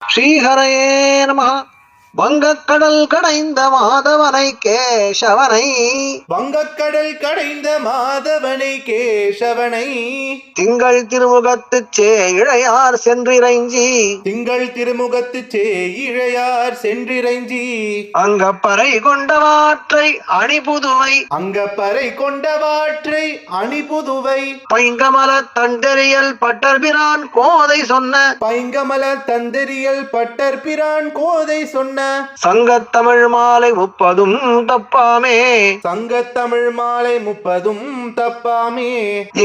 ஸ்ரீஹரயே நமஹ. வங்கக்கடல் கடைந்த மாதவனை கேசவனை, வங்கக்கடல் கடைந்த மாதவனை கேசவனை, திங்கள் திருமுகத்துச் இழையார் சென்றிரைஞ்சி, திங்கள் திருமுகத்து இழையார் சென்றிரைஞ்சி, அங்கப்பறை கொண்டவாற்றை அணிபுதுவை, அங்கப்பறை கொண்டவாற்றை அணிபுதுவை, பைங்கமல தண்டெறியல் பட்டர்பிரான் கோதை சொன்ன, பைங்கமல தந்தெறியல் பட்டர்பிரான் கோதை சொன்ன, சங்கத்தமிழ் மாலை 30 தப்பாமே, சங்கத்தமிழ் மாலை 30 தப்பாமே,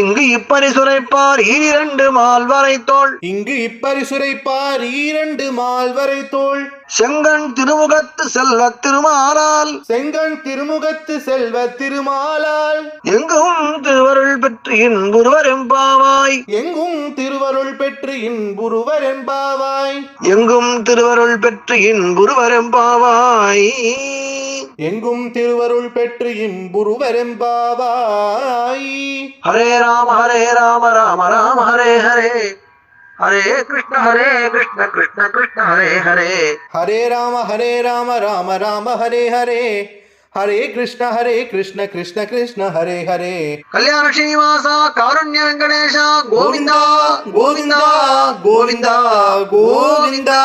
இங்கு இப்பரிசுரைப்பார் 2 மால்வரை தோள், இங்கு இப்பரிசுரைப்பார் 2 மால்வரை தோள், செங்கண் திருமுகத்து செல்வ திருமாலால், செங்கண் திருமுகத்து செல்வ திருமாலால், எங்கும் திருவருள் பெற்று இன்புருவர் எம்பாவாய், எங்கும் திருவருள் பெற்று இன்புருவர் என்பாவாய், எங்கும் திருவருள் பெற்று இன்புருவர் எம்பாவாய். எங்கும் திருவருள் பெற்று இன்புருவர் என்பாவாய். ஹரே ராம ராம ராம ஹரே ஹரே, ஹரே கிருஷ்ண கிருஷ்ண கிருஷ்ண ஹரே ஹரே, ஹரே ராம ராம ராம ஹரே ஹரே, ஹரே கிருஷ்ண கிருஷ்ண கிருஷ்ண ஹரே ஹரே. கல்யாண ஸ்ரீனிவாசா காருண்ய வெங்கடேஷா கோவிந்தா கோவிந்தா கோவிந்தா கோவிந்தா.